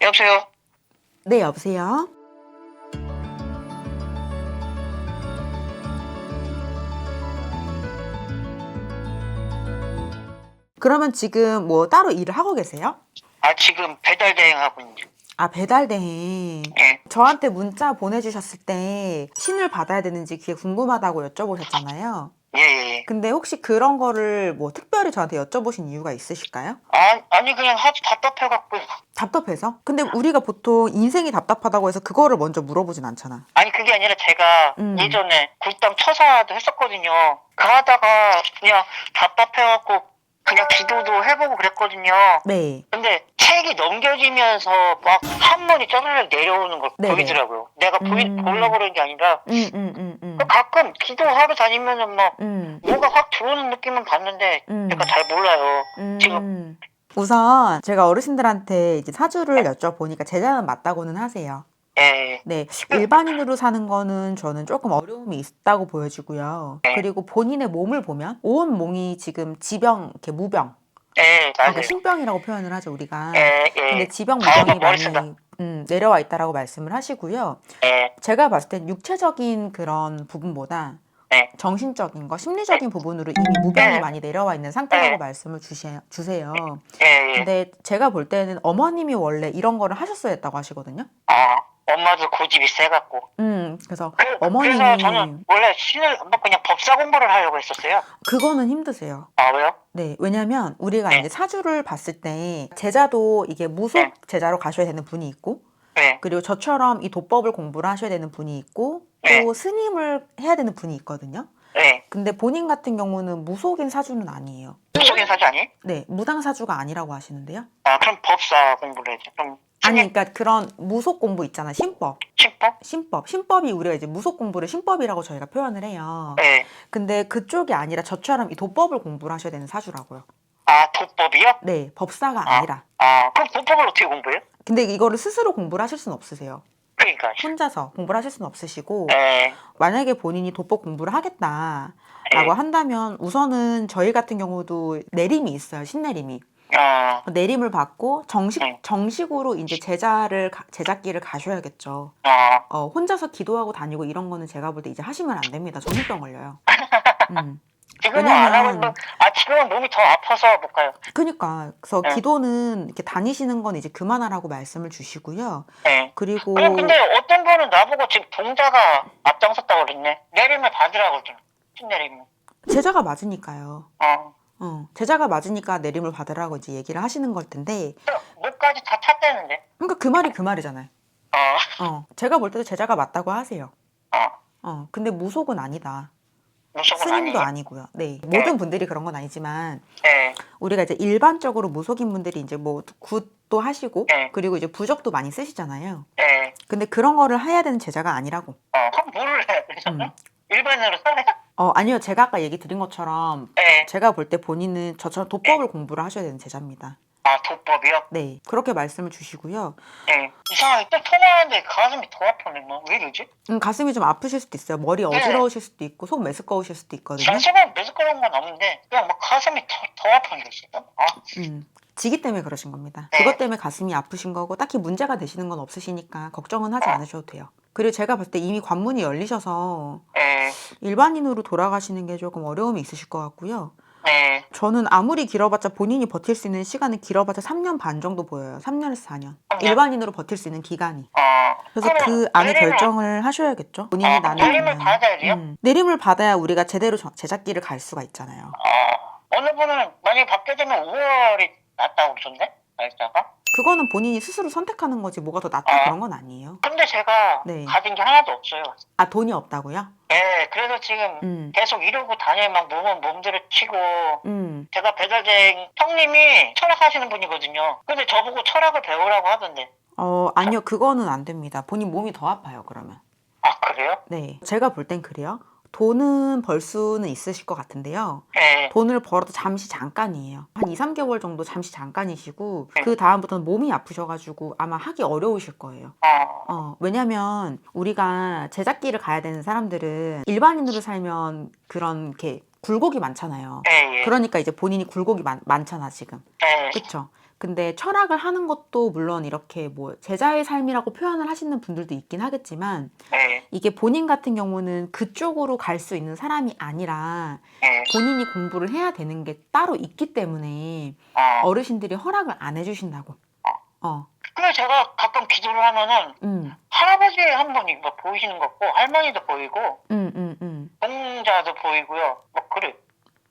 여보세요? 네, 여보세요? 그러면 지금 뭐 따로 일을 하고 계세요? 지금 배달 대행하고 있는데. 아, 배달대행. 예. 저한테 문자 보내주셨을 때 신을 받아야 되는지 그게 궁금하다고 여쭤보셨잖아요. 예, 예, 예. 근데 혹시 그런 거를 뭐 특별히 저한테 여쭤보신 이유가 있으실까요? 아니, 그냥 하도 답답해갖고. 답답해서? 근데 우리가 보통 인생이 답답하다고 해서 그거를 먼저 물어보진 않잖아. 아니, 그게 아니라 제가 예전에 굴당 처사도 했었거든요. 그 하다가 그냥 답답해갖고 그냥 기도도 해보고 그랬거든요. 네. 근데 책이 넘겨지면서 막 한 번이 쪼르륵 내려오는 걸 네네. 보이더라고요. 내가 보려고 그런 게 아니라 가끔 기도하러 다니면은 막 뭐가 확 들어오는 느낌은 받는데 제가 잘 몰라요. 지금 우선 제가 어르신들한테 이제 사주를 여쭤보니까 제자는 맞다고는 하세요. 예, 네, 일반인으로 사는 거는 저는 조금 어려움이 있다고 보여지고요. 그리고 본인의 몸을 보면 온 몸이 지금 지병, 이렇게 무병, 예, 그러니까 맞아요. 신병이라고 표현을 하죠, 우리가. 예, 예. 근데 지병, 무병이 머리 쓰다. 많이 내려와 있다라고 말씀을 하시고요. 예, 제가 봤을 땐 육체적인 그런 부분보다 예. 정신적인 거, 심리적인 부분으로 이미 무병이 네. 많이 내려와 있는 상태라고 네. 말씀을 주세요. 예, 예. 근데 제가 볼 때는 어머님이 원래 이런 거를 하셨어야 했다고 하시거든요. 엄마도 고집이 세갖고. 그래서 그래서 어머님이 저는 원래 신을 안 받고 그냥 법사 공부를 하려고 했었어요. 그거는 힘드세요. 왜요? 네, 왜냐면 우리가 네. 이제 사주를 봤을 때 제자도 이게 무속 네. 제자로 가셔야 되는 분이 있고, 네. 그리고 저처럼 이 도법을 공부를 하셔야 되는 분이 있고, 네. 또 스님을 해야 되는 분이 있거든요. 네. 근데 본인 같은 경우는 무속인 사주는 아니에요. 무속인 사주 아니에요? 네, 무당 사주가 아니라고 하시는데요. 그럼 법사 공부를 해야지. 그럼 아니, 그러니까 그런 무속 공부 있잖아, 신법. 신법? 신법이 우리가 이제 무속 공부를 신법이라고 저희가 표현을 해요. 네. 근데 그쪽이 아니라 저처럼 이 도법을 공부를 하셔야 되는 사주라고요. 도법이요? 네, 법사가 아니라. 그럼 도법을 어떻게 공부해요? 근데 이거를 스스로 공부를 하실 수는 없으세요. 그러니까. 혼자서 공부를 하실 수는 없으시고, 네. 만약에 본인이 도법 공부를 하겠다라고 네. 한다면 우선은 저희 같은 경우도 내림이 있어요. 신내림이. 내림을 받고 네. 정식으로 이제 제자길을 가셔야겠죠. 혼자서 기도하고 다니고 이런 거는 제가 볼 때 이제 하시면 안 됩니다. 정신병 걸려요. 지금은 안 하고 지금은 몸이 더 아파서 못 가요. 그러니까 그래서 네. 기도는 이렇게 다니시는 건 이제 그만하라고 말씀을 주시고요. 네. 그리고 그럼 근데 어떤 분은 나보고 지금 동자가 앞장섰다고 그랬네. 내림을 받으라고 그러더라. 신내림을. 제자가 맞으니까요. 제자가 맞으니까 내림을 받으라고 이제 얘기를 하시는 걸 텐데, 목까지 다 찼다는데. 그러니까 그 말이 그 말이잖아요. 제가 볼 때도 제자가 맞다고 하세요. 근데 무속은 아니다. 무속은 스님도 아니에요? 아니고요. 네, 모든 분들이 그런 건 아니지만 네. 우리가 이제 일반적으로 무속인 분들이 이제 뭐 굿도 하시고, 네. 그리고 이제 부적도 많이 쓰시잖아요. 네. 근데 그런 거를 해야 되는 제자가 아니라고. 그럼 뭐를 해? 그래서 일반인으로 살아요? 아니요, 제가 아까 얘기 드린 것처럼 네. 제가 볼 때 본인은 저처럼 도법을 공부를 하셔야 되는 제자입니다. 도법이요? 네, 그렇게 말씀을 주시고요. 네. 이상하게 또 통화하는데 가슴이 더 아프네. 왜 이러지? 가슴이 좀 아프실 수도 있어요. 머리 어지러우실 수도 있고 속 메스꺼우실 수도 있거든요. 정신은 메스꺼운 건 없는데 그냥 막 가슴이 더 아픈 게 있어요. 지기 때문에 그러신 겁니다. 네. 그것 때문에 가슴이 아프신 거고 딱히 문제가 되시는 건 없으시니까 걱정은 하지 않으셔도 돼요. 그리고 제가 봤을 때 이미 관문이 열리셔서 네. 일반인으로 돌아가시는 게 조금 어려움이 있으실 것 같고요. 네. 저는 아무리 길어봤자 본인이 버틸 수 있는 시간은 길어봤자 3년 반 정도 보여요. 3년에서 4년. 3년? 일반인으로 버틸 수 있는 기간이. 그래서 그러면 그 안에 내림을- 결정을 하셔야겠죠. 본인이 나는 내림을 받아야 돼요? 내림을 받아야 우리가 제대로 제작길을 갈 수가 있잖아요. 어느 분은 만약에 받게 되면 5월이 낫다고 그러던데? 날짜가? 그거는 본인이 스스로 선택하는 거지 뭐가 더 낫다 그런 건 아니에요. 근데 제가 네. 가진 게 하나도 없어요. 돈이 없다고요? 네, 그래서 지금 계속 이러고 다니면 막 몸들을 치고 제가 배달대행 형님이 철학하시는 분이거든요. 근데 저보고 철학을 배우라고 하던데. 아니요, 그거는 안 됩니다. 본인 몸이 더 아파요, 그러면. 그래요? 네, 제가 볼 땐 그래요. 돈은 벌 수는 있으실 것 같은데요. 네. 돈을 벌어도 잠시 잠깐이에요. 한 2, 3개월 정도 잠시 잠깐이시고 그 다음부터는 몸이 아프셔가지고 아마 하기 어려우실 거예요. 왜냐면 우리가 제작길을 가야 되는 사람들은 일반인으로 살면 그런 게 굴곡이 많잖아요. 네. 그러니까 이제 본인이 굴곡이 많잖아 지금. 네. 그쵸? 근데 철학을 하는 것도 물론 이렇게 뭐 제자의 삶이라고 표현을 하시는 분들도 있긴 하겠지만 네. 이게 본인 같은 경우는 그쪽으로 갈 수 있는 사람이 아니라 네. 본인이 공부를 해야 되는 게 따로 있기 때문에 어르신들이 허락을 안 해주신다고. 그래서 제가 가끔 기도를 하면은 할아버지 한 분이 뭐 보이시는 것 같고 할머니도 보이고 공자도 보이고요. 뭐 그래.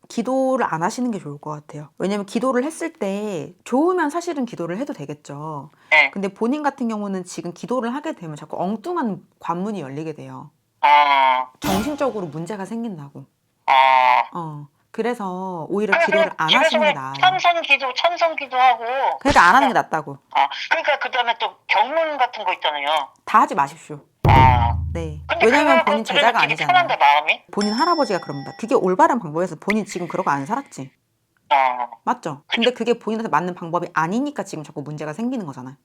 기도를 안 하시는 게 좋을 것 같아요. 왜냐면 기도를 했을 때 좋으면 사실은 기도를 해도 되겠죠. 네. 근데 본인 같은 경우는 지금 기도를 하게 되면 자꾸 엉뚱한 관문이 열리게 돼요. 정신적으로 문제가 생긴다고. 그래서 오히려 기도를 안 하시는 게 나아요. 찬성기도하고. 그러니까 안 하는 게 낫다고. 그러니까 그 다음에 또 경문 같은 거 있잖아요. 다 하지 마십시오. 네. 왜냐면 본인 제자가 아니잖아요. 편한데, 마음이? 본인 할아버지가 그럽니다. 그게 올바른 방법에서 본인 지금 그러고 안 살았지. 맞죠? 근데 그게 본인한테 맞는 방법이 아니니까 지금 자꾸 문제가 생기는 거잖아요.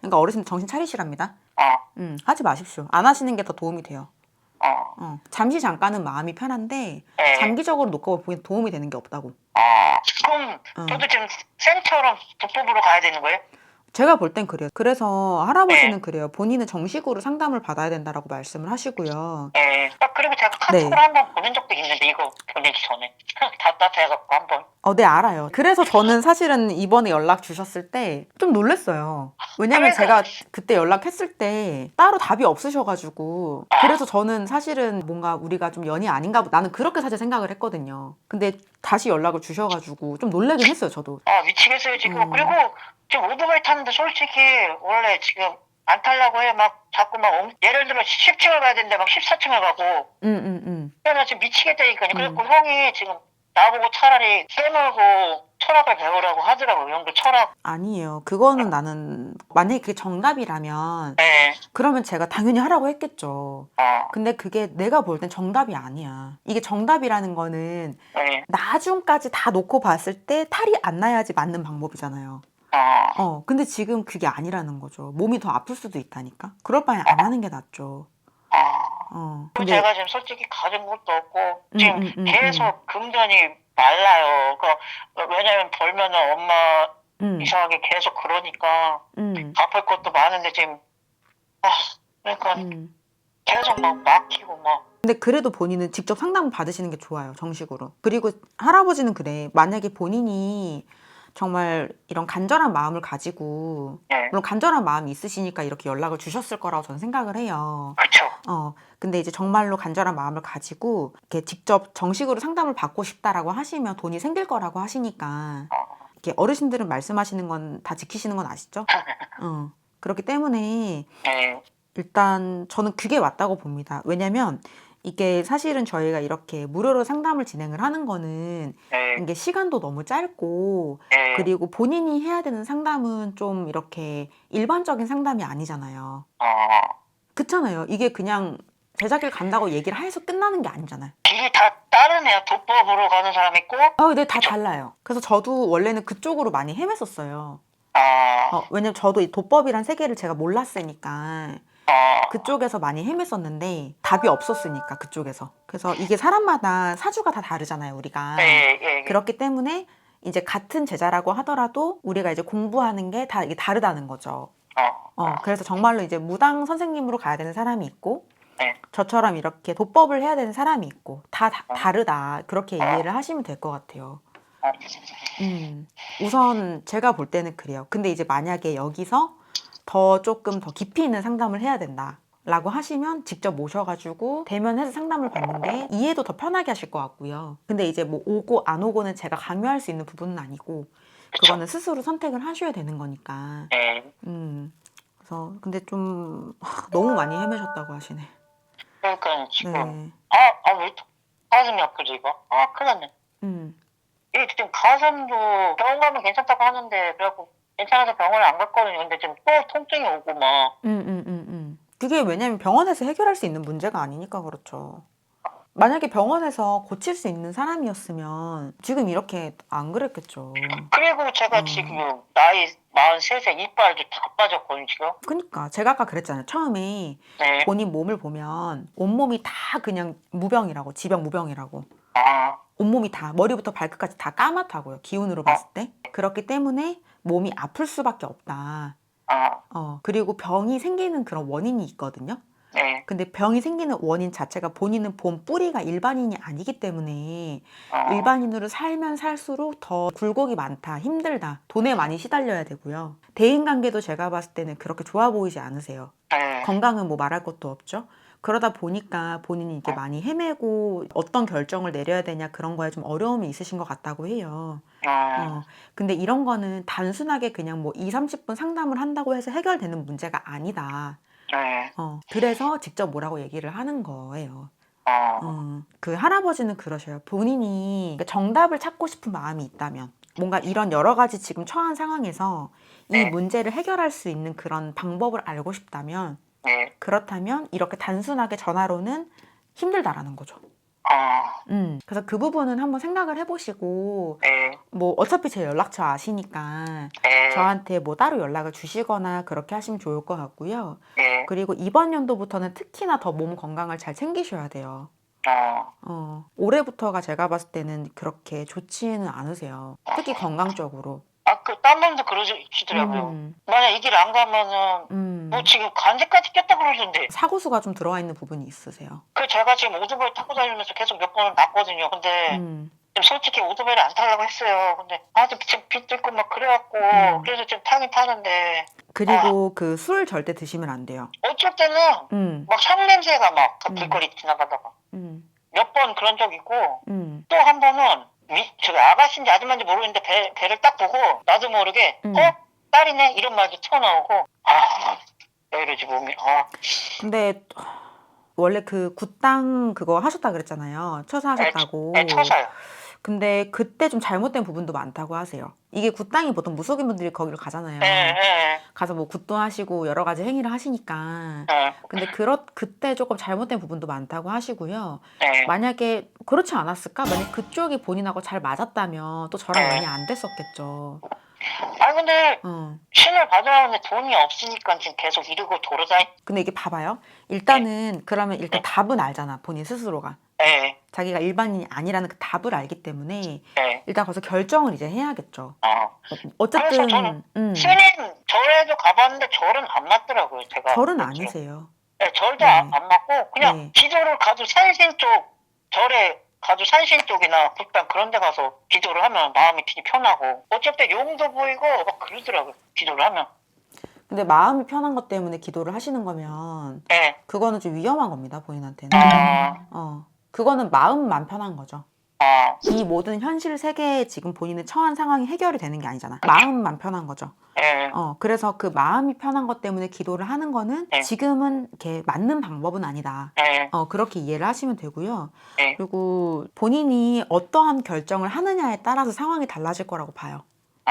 그러니까 어르신 정신 차리시랍니다. 하지 마십시오. 안 하시는 게 더 도움이 돼요. 잠시 잠깐은 마음이 편한데 장기적으로 놓고 보기엔 도움이 되는 게 없다고. 그럼 저도 지금 쌤처럼 도법으로 가야 되는 거예요? 제가 볼 땐 그래요. 그래서 할아버지는 그래요. 본인은 정식으로 상담을 받아야 된다라고 말씀을 하시고요. 그리고 제가 카톡을 한번 보낸 적도 있는데 이거 보내기 전에 답답해갖고 한번. 네, 알아요. 그래서 저는 사실은 이번에 연락 주셨을 때 좀 놀랐어요. 왜냐면 제가 그때 연락했을 때 따로 답이 없으셔가지고 그래서 저는 사실은 뭔가 우리가 좀 연이 아닌가 보다. 나는 그렇게 사실 생각을 했거든요. 근데 다시 연락을 주셔가지고 좀 놀라긴 했어요, 저도. 미치겠어요 지금. 그리고 지금 오토바이 타는데 솔직히 원래 지금 안 타려고 해. 막 자꾸 예를 들어 10층을 가야 되는데 막 14층을 가고. 그래서 지금 미치겠다니까요. 그래갖고 형이 지금 나보고 차라리 깨물고 철학을 배우라고 하더라고요. 형도 철학. 아니에요. 그거는 나는 만약에 그게 정답이라면 그러면 제가 당연히 하라고 했겠죠. 근데 그게 내가 볼 땐 정답이 아니야. 이게 정답이라는 거는 나중까지 다 놓고 봤을 때 탈이 안 나야지 맞는 방법이잖아요. 근데 지금 그게 아니라는 거죠. 몸이 더 아플 수도 있다니까. 그럴 바에 안 하는 게 낫죠. 근데 제가 지금 솔직히 가진 것도 없고 지금 계속 금전이 말라요. 왜냐면 벌면은 엄마 이상하게 계속 그러니까 갚을 것도 많은데 지금 그러니까 계속 막 막히고 막. 근데 그래도 본인은 직접 상담을 받으시는 게 좋아요. 정식으로. 그리고 할아버지는 그래. 만약에 본인이 정말 이런 간절한 마음을 가지고 물론 간절한 마음이 있으시니까 이렇게 연락을 주셨을 거라고 저는 생각을 해요. 그렇죠. 근데 이제 정말로 간절한 마음을 가지고 이렇게 직접 정식으로 상담을 받고 싶다라고 하시면 돈이 생길 거라고 하시니까 이렇게 어르신들은 말씀하시는 건 다 지키시는 건 아시죠? 그렇기 때문에 일단 저는 그게 맞다고 봅니다. 왜냐면 이게 사실은 저희가 이렇게 무료로 상담을 진행을 하는 거는 이게 시간도 너무 짧고 그리고 본인이 해야 되는 상담은 좀 이렇게 일반적인 상담이 아니잖아요. 그렇잖아요. 이게 그냥 제자길 간다고 얘기를 해서 끝나는 게 아니잖아요. 길이 다 다르네요. 도법으로 가는 사람 있고. 네, 다 달라요. 그래서 저도 원래는 그쪽으로 많이 헤맸었어요. 왜냐면 저도 이 도법이란 세계를 제가 몰랐으니까 그쪽에서 많이 헤맸었는데 답이 없었으니까 그쪽에서. 그래서 이게 사람마다 사주가 다 다르잖아요, 우리가. 그렇기 때문에 이제 같은 제자라고 하더라도 우리가 이제 공부하는 게 다 이게 다르다는 거죠. 그래서 정말로 이제 무당 선생님으로 가야 되는 사람이 있고 저처럼 이렇게 도법을 해야 되는 사람이 있고 다 다르다. 그렇게 이해를 하시면 될 것 같아요. 우선 제가 볼 때는 그래요. 근데 이제 만약에 여기서 조금 더 깊이 있는 상담을 해야 된다 라고 하시면 직접 모셔가지고 대면해서 상담을 받는 게 이해도 더 편하게 하실 것 같고요. 근데 이제 뭐 오고 안 오고는 제가 강요할 수 있는 부분은 아니고 그거는 스스로 선택을 하셔야 되는 거니까. 그래서 근데 좀 너무 많이 헤매셨다고 하시네. 그러니까 지금 왜 가슴이 아프지 이거? 큰일 났네. 이게 지금 가슴도 병원 가면 괜찮다고 하는데 그래갖고 괜찮아서 병원을 안 갔거든요. 근데 지금 또 통증이 오고 막. 그게 왜냐면 병원에서 해결할 수 있는 문제가 아니니까 그렇죠. 만약에 병원에서 고칠 수 있는 사람이었으면 지금 이렇게 안 그랬겠죠. 그리고 제가 지금 나이 43세 이빨도 다 빠졌거든요 지금. 그러니까 제가 아까 그랬잖아요. 처음에 본인 몸을 보면 온몸이 다 그냥 무병이라고, 지병 무병이라고. 온몸이 다 머리부터 발끝까지 다 까맣다고요. 기운으로 봤을 때. 그렇기 때문에 몸이 아플 수밖에 없다. 아, 그리고 병이 생기는 그런 원인이 있거든요. 네. 근데 병이 생기는 원인 자체가 본인은 본 뿌리가 일반인이 아니기 때문에 어, 일반인으로 살면 살수록 더 굴곡이 많다, 힘들다, 돈에 많이 시달려야 되고요. 대인관계도 제가 봤을 때는 그렇게 좋아 보이지 않으세요. 네. 건강은 뭐 말할 것도 없죠. 그러다 보니까 본인이 이게 많이 헤매고 어떤 결정을 내려야 되냐 그런 거에 좀 어려움이 있으신 것 같다고 해요. 근데 이런 거는 단순하게 그냥 뭐 2, 30분 상담을 한다고 해서 해결되는 문제가 아니다. 네. 그래서 직접 뭐라고 얘기를 하는 거예요. 어, 그 할아버지는 그러셔요. 본인이 정답을 찾고 싶은 마음이 있다면, 뭔가 이런 여러 가지 지금 처한 상황에서 이 네. 문제를 해결할 수 있는 그런 방법을 알고 싶다면, 네. 그렇다면 이렇게 단순하게 전화로는 힘들다라는 거죠. 그래서 그 부분은 한번 생각을 해보시고, 네. 뭐 어차피 제 연락처 아시니까 네. 저한테 뭐 따로 연락을 주시거나 그렇게 하시면 좋을 것 같고요. 네. 그리고 이번 연도부터는 특히나 더 몸 건강을 잘 챙기셔야 돼요. 올해부터가 제가 봤을 때는 그렇게 좋지는 않으세요. 특히 건강적으로. 딴 분도 그러시더라고요. 만약 이 길 안 가면은, 뭐 지금 간제까지 꼈다 그러던데. 사고수가 좀 들어와 있는 부분이 있으세요. 제가 지금 오토바이 타고 다니면서 계속 몇 번은 났거든요. 근데, 지금 솔직히 오토바이를 안 타려고 했어요. 근데, 지금 비 뚫고 막 그래갖고, 그래서 지금 타긴 타는데. 그리고 그 술 절대 드시면 안 돼요. 어쩔 때는, 막 향냄새가 막, 그 길거리 지나가다가. 몇 번 그런 적 있고, 또 한 번은, 저기 아가씨인지 아줌마인지 모르겠는데 배를 딱 보고 나도 모르게 딸이네 이런 말도 튀어나오고 왜 이러지 몸이 근데 원래 그 굿당 그거 하셨다 그랬잖아요. 처사 하셨다고. 네, 처사요. 근데 그때 좀 잘못된 부분도 많다고 하세요. 이게 굿당이 보통 무속인 분들이 거기를 가잖아요. 가서 뭐 굿도 하시고 여러 가지 행위를 하시니까. 근데 그때 조금 잘못된 부분도 많다고 하시고요. 만약에 그렇지 않았을까? 만약 그쪽이 본인하고 잘 맞았다면 또 저랑 연이 안 됐었겠죠. 근데 신을 받아오는데 돈이 없으니까 지금 계속 이러고 돌아다니. 근데 이게 봐봐요. 일단은 그러면 일단 답은 알잖아. 본인 스스로가. 자기가 일반인이 아니라는 그 답을 알기 때문에 일단 거기서 결정을 이제 해야겠죠. 어쨌든 스님 절에도 가봤는데 절은 안 맞더라고요. 제가 절은 아니세요. 절도 안 맞고 그냥 기도를 가도 산신 쪽 절에 가도 산신 쪽이나 굿당 그런 데 가서 기도를 하면 마음이 되게 편하고 어쩔 때 용도 보이고 막 그러더라고요. 기도를 하면. 근데 마음이 편한 것 때문에 기도를 하시는 거면 그거는 좀 위험한 겁니다. 본인한테는. 그거는 마음만 편한 거죠. 이 모든 현실 세계에 지금 본인의 처한 상황이 해결이 되는 게 아니잖아. 마음만 편한 거죠. 그래서 그 마음이 편한 것 때문에 기도를 하는 거는 지금은 이렇게 맞는 방법은 아니다. 그렇게 이해를 하시면 되고요. 그리고 본인이 어떠한 결정을 하느냐에 따라서 상황이 달라질 거라고 봐요.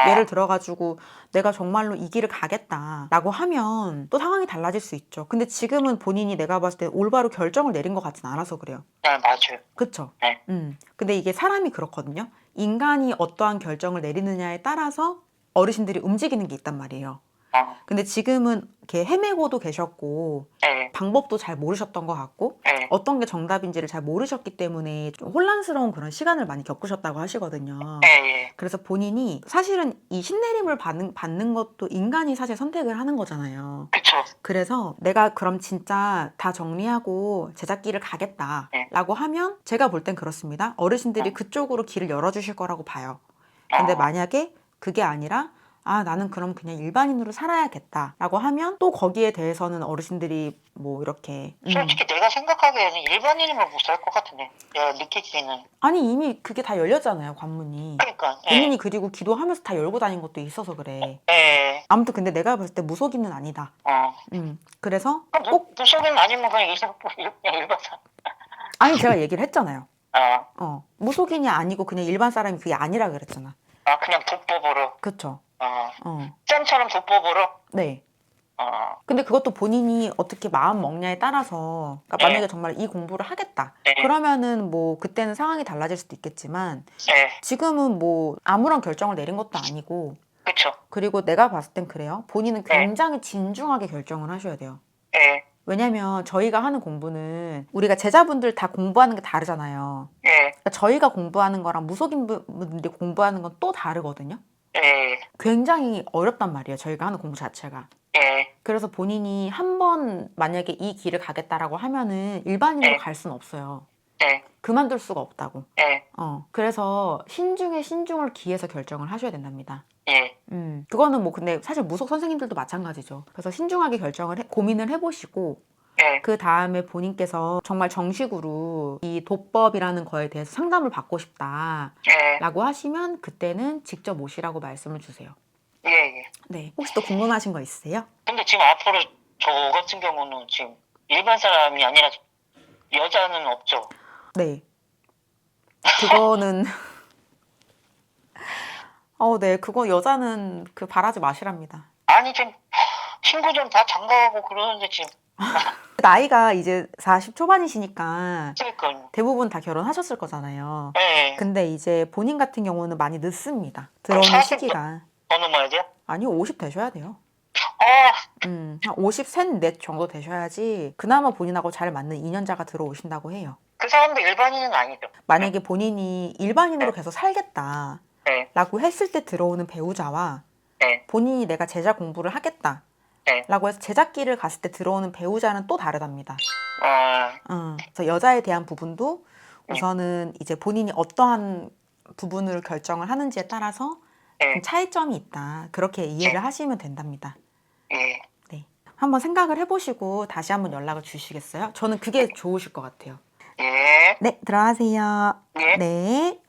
예를 들어가지고 내가 정말로 이 길을 가겠다라고 하면 또 상황이 달라질 수 있죠. 근데 지금은 본인이 내가 봤을 때 올바로 결정을 내린 것 같진 않아서 그래요. 맞아요. 그쵸? 근데 이게 사람이 그렇거든요. 인간이 어떠한 결정을 내리느냐에 따라서 어르신들이 움직이는 게 있단 말이에요. 근데 지금은 이렇게 헤매고도 계셨고 방법도 잘 모르셨던 것 같고 어떤 게 정답인지를 잘 모르셨기 때문에 좀 혼란스러운 그런 시간을 많이 겪으셨다고 하시거든요. 그래서 본인이 사실은 이 신내림을 받는 것도 인간이 사실 선택을 하는 거잖아요. 그쵸. 그래서 내가 그럼 진짜 다 정리하고 제작길을 가겠다라고 하면 제가 볼 땐 그렇습니다. 어르신들이 그쪽으로 길을 열어주실 거라고 봐요. 근데 만약에 그게 아니라 나는 그럼 그냥 일반인으로 살아야겠다라고 하면 또 거기에 대해서는 어르신들이 뭐 이렇게 솔직히 내가 생각하기에는 일반인이면 못 살 것 같은데 내가 느끼기에는. 아니 이미 그게 다 열렸잖아요, 관문이. 그러니까 본인이 그리고 기도하면서 다 열고 다닌 것도 있어서 그래. 아무튼 근데 내가 봤을 때 무속인은 아니다. 그래서 꼭 무속인 아니면 그냥 일반 사람. 아니 제가 얘기를 했잖아요. 무속인이 아니고 그냥 일반 사람이 그게 아니라 그랬잖아. 그냥 도법으로. 그쵸. 쌤처럼 도법으로. 네. 근데 그것도 본인이 어떻게 마음 먹냐에 따라서 그러니까 만약에 정말 이 공부를 하겠다 그러면은 뭐 그때는 상황이 달라질 수도 있겠지만 지금은 뭐 아무런 결정을 내린 것도 아니고 그쵸. 그리고 내가 봤을 땐 그래요. 본인은 굉장히 진중하게 결정을 하셔야 돼요. 왜냐면 저희가 하는 공부는 우리가 제자분들 다 공부하는 게 다르잖아요. 그러니까 저희가 공부하는 거랑 무속인 분들이 공부하는 건 또 다르거든요. 예. 굉장히 어렵단 말이에요. 저희가 하는 공부 자체가. 예. 그래서 본인이 한 번 만약에 이 길을 가겠다라고 하면은 일반인으로 예. 갈 수는 없어요. 예. 그만둘 수가 없다고. 예. 그래서 신중에 신중을 기해서 결정을 하셔야 된답니다. 예. 그거는 뭐 근데 사실 무속 선생님들도 마찬가지죠. 그래서 신중하게 고민을 해보시고 예. 그 다음에 본인께서 정말 정식으로 이 도법이라는 거에 대해서 상담을 받고 싶다 예. 라고 하시면 그때는 직접 오시라고 말씀을 주세요. 예. 예. 네. 혹시 또 궁금하신 거 있으세요? 근데 지금 앞으로 저 같은 경우는 지금 일반 사람이 아니라 여자는 없죠? 네. 그거는 네. 그거 여자는 바라지 마시랍니다. 아니 지금 친구들 다 장가가고 그러는데 지금 나이가 이제 40 초반이시니까 그러니까 대부분 다 결혼하셨을 거잖아요. 예. 근데 이제 본인 같은 경우는 많이 늦습니다. 들어오는 40 시기가. 더 넘어야 돼요? 아니요, 50 되셔야 돼요. 아, 한 53, 4 정도 되셔야지 그나마 본인하고 잘 맞는 인연자가 들어오신다고 해요. 그 사람도 일반인은 아니죠. 만약에 본인이 일반인으로 계속 살겠다 네. 라고 했을 때 들어오는 배우자와 네. 본인이 내가 제자 공부를 하겠다 네. 라고 해서 제자길을 갔을 때 들어오는 배우자는 또 다르답니다. 아, 그래서 여자에 대한 부분도 우선은 이제 본인이 어떠한 부분을 결정을 하는지에 따라서 네. 좀 차이점이 있다. 그렇게 이해를 하시면 된답니다. 예. 네. 한번 생각을 해보시고 다시 한번 연락을 주시겠어요? 저는 그게 좋으실 것 같아요. 예. 네, 들어가세요. 예. 네.